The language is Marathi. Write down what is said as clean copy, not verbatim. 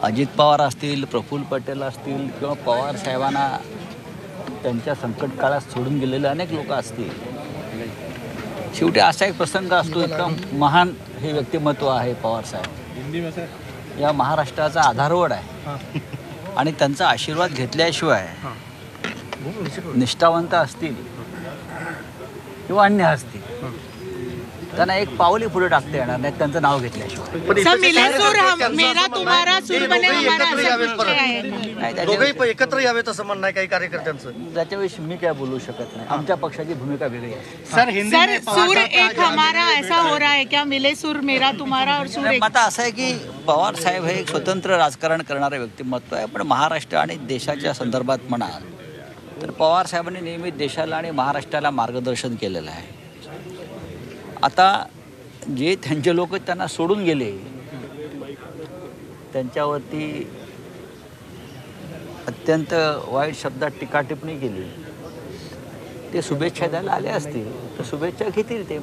अजित पवार असतील, प्रफुल्ल पटेल असतील किंवा पवार साहेबांना त्यांच्या संकट काळात सोडून गेलेले अनेक लोक असतील. शेवटी असा एक प्रसंग असतो, इतका महान हे व्यक्तिमत्व आहे पवार साहेब, या महाराष्ट्राचा आधारवड आहे आणि त्यांचा आशीर्वाद घेतल्याशिवाय निष्ठावंत असतील किंवा अन्य असतील त्यांना एक पावली पुढे टाकता येणार नाही त्यांचं नाव घेतल्याशिवाय. एकत्र यावेत असं म्हणणं आहे काही कार्यकर्त्यांचं. त्याच्याविषयी मी काय बोलू शकत नाही. आमच्या पक्षाची भूमिका वेगळी आहे. सर सूर एक हमारा ऐसा हो रहा है क्या, मिले सूर मेरा तुम्हारा और सूर एक. आता असं आहे की पवार साहेब हे एक स्वतंत्र राजकारण करणारे व्यक्तिमत्व आहे, पण महाराष्ट्र आणि देशाच्या संदर्भात म्हणाल तर पवार साहेबांनी नेहमी देशाला आणि महाराष्ट्राला मार्गदर्शन केलेलं आहे. आता जे त्यांचे लोक त्यांना सोडून गेले त्यांच्यावरती अत्यंत वाईट शब्दात टीका टिप्पणी केली, ते शुभेच्छा द्यायला आले असतील तर शुभेच्छा घेतील ते.